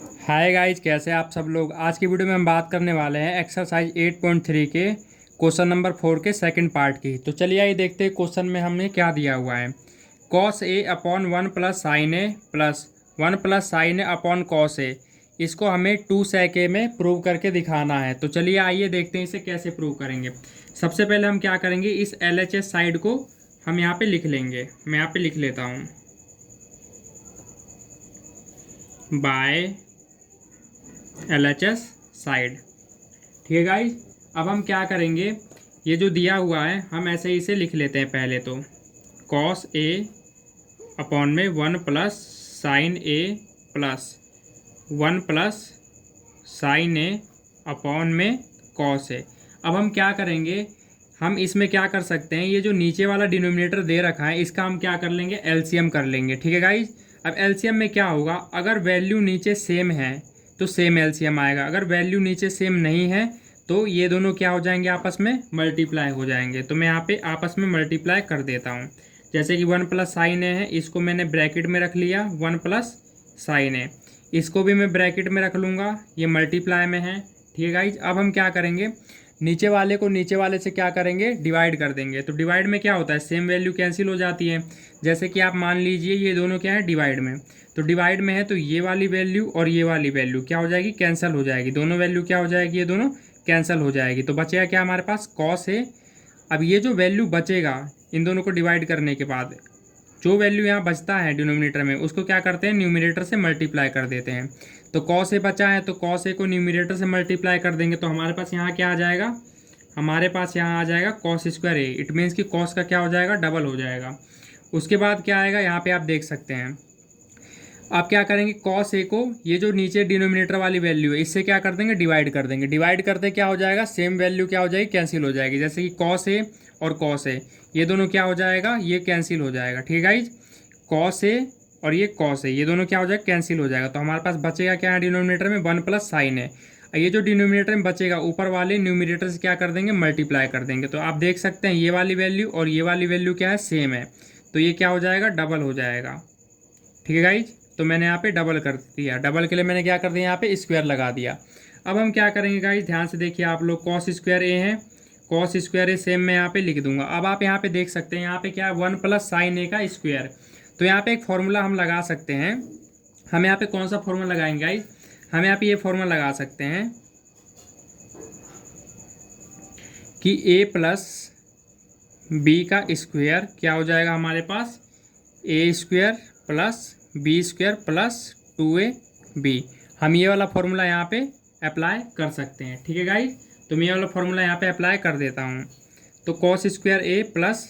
Hi guys, कैसे हैं आप सब लोग। आज की वीडियो में हम बात करने वाले हैं एक्सरसाइज 8.3 के क्वेश्चन नंबर 4 के सेकंड पार्ट की। तो चलिए आइए देखते हैं क्वेश्चन में हमने क्या दिया हुआ है। Cos A upon 1 plus sign A plus 1 plus sign A upon cos A, इसको हमें 2 sec ए में प्रूव करके दिखाना है। तो चलिए आइए देखते हैं इसे कैसे प्रूव करेंगे। सबसे पहले हम क्या करेंगे, इस LHS साइड को हम यहाँ पे लिख लेंगे। मैं यहाँ पे लिख लेता हूँ बाय LHS साइड। ठीक है गाइज, अब हम क्या करेंगे, ये जो दिया हुआ है हम ऐसे ही इसे लिख लेते हैं। पहले तो कॉस ए अपॉन में 1 प्लस साइन ए प्लस 1 प्लस साइन ए अपॉन में कॉस ए। अब हम क्या करेंगे, हम इसमें क्या कर सकते हैं, ये जो नीचे वाला डिनोमिनेटर दे रखा है इसका हम क्या कर लेंगे, LCM कर लेंगे। ठीक है गाइज, अब LCM में क्या होगा, अगर वैल्यू नीचे सेम है तो सेम LCM आएगा, अगर वैल्यू नीचे सेम नहीं है तो ये दोनों क्या हो जाएंगे, आपस में मल्टीप्लाई हो जाएंगे। तो मैं यहाँ पे आपस में मल्टीप्लाई कर देता हूँ। जैसे कि 1 प्लस साइन ए है, इसको मैंने ब्रैकेट में रख लिया, 1 प्लस साइन ए, इसको भी मैं ब्रैकेट में रख लूँगा, ये मल्टीप्लाई में है। ठीक है गाइज, अब हम क्या करेंगे, नीचे वाले को नीचे वाले से क्या करेंगे, डिवाइड कर देंगे। तो डिवाइड में क्या होता है, सेम वैल्यू कैंसिल हो जाती है। जैसे कि आप मान लीजिए ये दोनों क्या है, डिवाइड में, तो डिवाइड में है तो ये वाली वैल्यू और ये वाली वैल्यू क्या हो जाएगी, कैंसिल हो जाएगी। दोनों वैल्यू क्या हो जाएगी, ये दोनों कैंसिल हो जाएगी। तो बचेगा क्या हमारे पास, कॉस है। अब ये जो वैल्यू बचेगा इन दोनों को डिवाइड करने के बाद, जो वैल्यू यहाँ बचता है डिनोमिनेटर में, उसको क्या करते हैं, न्यूमिनेटर से मल्टीप्लाई कर देते हैं। तो कॉस ए बचा है तो कॉस ए को न्यूमिनेटर से मल्टीप्लाई कर देंगे, तो हमारे पास यहाँ क्या आ जाएगा, हमारे पास यहाँ आ जाएगा cos square A. It means कि कॉस का क्या हो जाएगा, डबल हो जाएगा। उसके बाद क्या आएगा, यहाँ पे आप देख सकते हैं, आप क्या करेंगे, कॉस ए को ये जो नीचे डिनोमिनेटर वाली वैल्यू है इससे क्या कर देंगे, डिवाइड कर देंगे। डिवाइड करते क्या हो जाएगा, सेम वैल्यू क्या हो जाएगी, कैंसिल हो जाएगी। जैसे कि कॉस ए और कॉस ए, ये दोनों क्या हो जाएगा, ये कैंसिल हो जाएगा। ठीक है गाइज, कॉस ए और ये कॉस ए, ये दोनों क्या हो जाएगा, कैंसिल हो जाएगा। तो हमारे पास बचेगा क्या है डिनोमिनेटर में, 1 प्लस साइन है। ये जो डिनोमिनेटर में बचेगा, ऊपर वाले न्यूमिनेटर से क्या कर देंगे, मल्टीप्लाई कर देंगे। तो आप देख सकते हैं ये वाली वैल्यू और ये वाली वैल्यू क्या है, सेम है, तो ये क्या हो जाएगा, डबल हो जाएगा। ठीक है गाइज, तो मैंने यहाँ पे डबल कर दिया। डबल के लिए मैंने क्या कर दिया, यहाँ पे स्क्वायर लगा दिया। अब हम क्या करेंगे गाइज, ध्यान से देखिए आप लोग, कॉस स्क्वायर ए है, कॉस स्क्वायर ए सेम मैं यहाँ पे लिख दूंगा। अब आप यहाँ पे देख सकते हैं, यहाँ पे क्या है, 1 प्लस साइन ए का स्क्वायर। तो यहाँ पे एक फॉर्मूला हम लगा सकते हैं। हम यहाँ पे कौन सा फॉर्मूला लगाएंगे गाइज, हम यहाँ पे ये फॉर्मूला लगा सकते हैं कि ए प्लस बी का स्क्वायर क्या हो जाएगा हमारे पास, A square plus B square plus 2ab। हम ये वाला फॉर्मूला यहाँ पे अप्लाई कर सकते हैं। ठीक है गाइज, तो मैं ये वाला फॉर्मूला यहाँ पे अप्लाई कर देता हूँ। तो कॉस स्क्वायर ए प्लस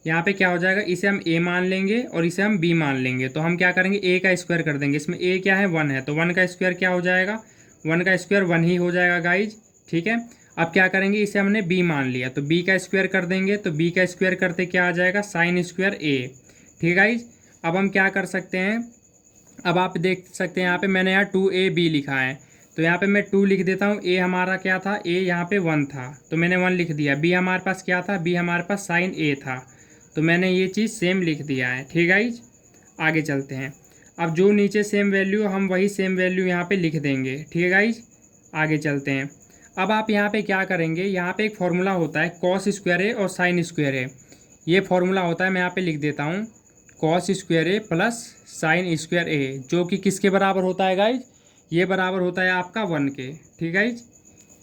यहाँ पे क्या हो जाएगा, इसे हम a मान लेंगे और इसे हम b मान लेंगे। तो हम क्या करेंगे, a का स्क्वायर कर देंगे। इसमें a क्या है, 1 है, तो 1 का स्क्वायर क्या हो जाएगा, 1 का स्क्वायर 1 ही हो जाएगा गाइज। ठीक है, अब क्या करेंगे, इसे हमने b मान लिया तो b का स्क्वायर कर देंगे। तो b का स्क्वायर करते क्या आ जाएगा, साइन स्क्वायर a। ठीक है गाइज, अब हम क्या कर सकते हैं, अब आप देख सकते हैं यहाँ पे मैंने यहाँ 2ab लिखा है, तो यहाँ पे मैं 2 लिख देता हूँ। a हमारा क्या था, a यहाँ पे 1 था तो मैंने 1 लिख दिया। b हमारे पास क्या था, b हमारे पास साइन a था, तो मैंने ये चीज़ सेम लिख दिया है। ठीक है गाइज, आगे चलते हैं। अब जो नीचे सेम वैल्यू, हम वही सेम वैल्यू यहाँ पे लिख देंगे। ठीक है गाइज, आगे चलते हैं। अब आप यहाँ पे क्या करेंगे, यहाँ पे एक फॉर्मूला होता है कॉस स्क्वायर ए और साइन स्क्वायर ए। ये फॉर्मूला होता है, मैं यहाँ पे लिख देता हूँ, कॉस स्क्वायर ए प्लस साइन स्क्वायर ए, जो कि किसके बराबर होता है गाइज, ये बराबर होता है आपका 1 के। ठीक है गाइज,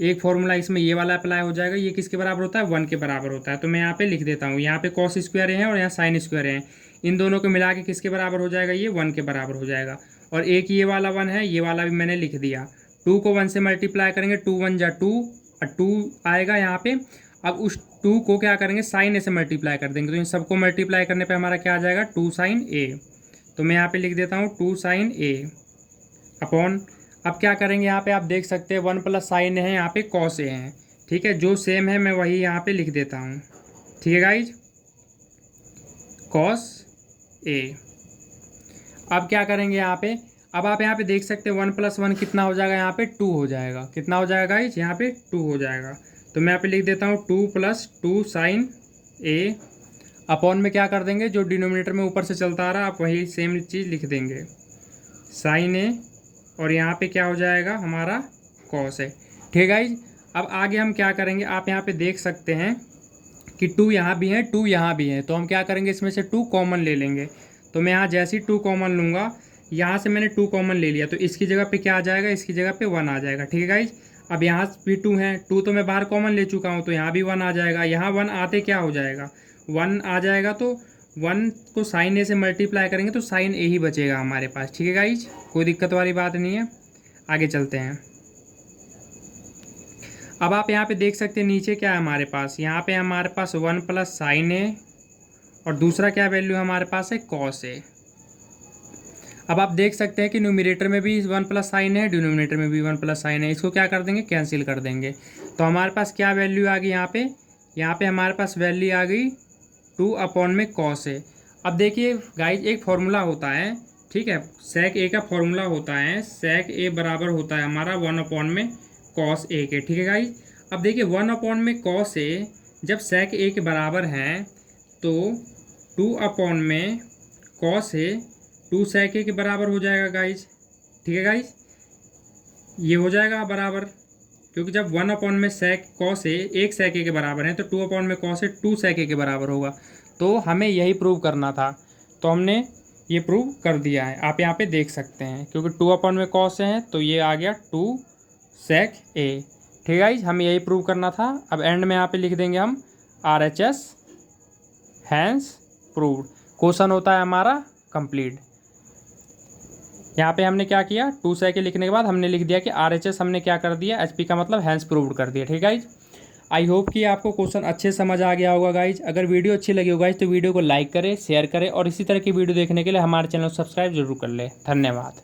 एक फॉर्मूला इसमें ये वाला अप्लाई हो जाएगा, ये किसके बराबर होता है, 1 के बराबर होता है। तो मैं यहाँ पे लिख देता हूँ, यहाँ पे कॉस स्क्वायर है और यहाँ साइन स्क्वायर है, इन दोनों को मिला के किसके बराबर हो जाएगा, ये 1 के बराबर हो जाएगा। और एक ये वाला 1 है, ये वाला भी मैंने लिख दिया। 2 को 1 से मल्टीप्लाई करेंगे, 2 1 जा 2 और 2 आएगा यहाँ पे। अब उस 2 को क्या करेंगे, साइन ए से मल्टीप्लाई कर देंगे, तो इन सबको मल्टीप्लाई करने पर हमारा क्या आ जाएगा, 2 साइन ए। तो मैं यहाँ पे लिख देता हूँ 2 साइन ए अपॉन, अब क्या करेंगे, यहाँ पे आप देख सकते हैं 1 प्लस साइन है, यहाँ पे कॉस ए है। ठीक है, जो सेम है मैं वही यहाँ पे लिख देता हूँ। ठीक है गाइज, कॉस ए। अब क्या करेंगे यहाँ पे, अब आप यहाँ पे देख सकते हैं 1 प्लस 1 कितना हो जाएगा, यहाँ पे 2 हो जाएगा। कितना हो जाएगा गाइज, यहाँ पे 2 हो जाएगा। तो मैं यहाँ पे लिख देता हूँ 2 प्लस 2 साइन ए अपॉन में क्या कर देंगे, जो डिनोमिनेटर में ऊपर से चलता आ रहा है आप वही सेम चीज़ लिख देंगे, साइन ए और यहाँ पे क्या हो जाएगा हमारा कॉस है। ठीक है गाइज, अब आगे हम क्या करेंगे, आप यहाँ पे देख सकते हैं कि 2 यहाँ भी है 2 यहाँ भी है, तो हम क्या करेंगे इसमें से 2 कॉमन ले लेंगे। तो मैं यहाँ जैसे ही 2 कॉमन लूँगा, यहाँ से मैंने 2 कॉमन ले लिया तो इसकी जगह पे क्या आ जाएगा, इसकी जगह पे 1 आ जाएगा। ठीक है गाइज, अब यहाँ भी 2 है, 2 तो मैं बाहर कॉमन ले चुका हूँ तो यहाँ भी 1 आ जाएगा। यहाँ 1 आते क्या हो जाएगा, 1 आ जाएगा, तो 1 को साइन ए से मल्टीप्लाई करेंगे तो साइन ए ही बचेगा हमारे पास। ठीक है गाइज, कोई दिक्कत वाली बात नहीं है। आगे चलते हैं। अब आप यहाँ पे देख सकते हैं नीचे क्या है हमारे पास, यहाँ पे हमारे पास 1 प्लस साइन ए और दूसरा क्या वैल्यू हमारे पास है कॉस ए। अब आप देख सकते हैं कि न्यूमरेटर में भी 1 प्लस साइन है, डिनोमिनेटर में भी 1 प्लस साइन है। इसको क्या कर देंगे, कैंसिल कर देंगे। तो हमारे पास क्या वैल्यू आ गई यहाँ पे हमारे पास वैल्यू आ गई 2 अपॉन में कॉस ए। अब देखिए गाइज, एक फॉर्मूला होता है, ठीक है, सेक ए का फॉर्मूला होता है, सेक ए बराबर होता है हमारा 1 अपॉन में कॉस ए के। ठीक है गाइज, अब देखिए 1 अपॉन में कॉस ए जब सेक ए के बराबर है तो 2 अपॉन में कॉस ए 2 सेक ए के बराबर हो जाएगा गाइज। ठीक है गाइज, ये हो जाएगा बराबर, क्योंकि जब 1 अपॉन में सेक कॉस ए 1 सेक ए के बराबर है तो 2 अपॉन में कॉस ए 2 सेक ए के बराबर होगा। तो हमें यही प्रूव करना था, तो हमने ये प्रूव कर दिया है। आप यहाँ पे देख सकते हैं, क्योंकि 2 अपॉन में कॉस है तो ये आ गया 2 सेक ए। ठीक है गाइज, हमें यही प्रूव करना था। अब एंड में यहाँ पे लिख देंगे हम RHS हैंस प्रूव्ड। क्वेश्चन होता है हमारा कंप्लीट। यहाँ पे हमने क्या किया, 2 सेक ए लिखने के बाद हमने लिख दिया कि RHS हमने क्या कर दिया, HP का मतलब हैंस प्रूव्ड कर दिया। ठीक है गाइज, आई होप कि आपको क्वेश्चन अच्छे समझ आ गया होगा गाइज। अगर वीडियो अच्छी लगी हो गाइज तो वीडियो को लाइक करें, शेयर करें और इसी तरह की वीडियो देखने के लिए हमारे चैनल को सब्सक्राइब जरूर कर लें। धन्यवाद।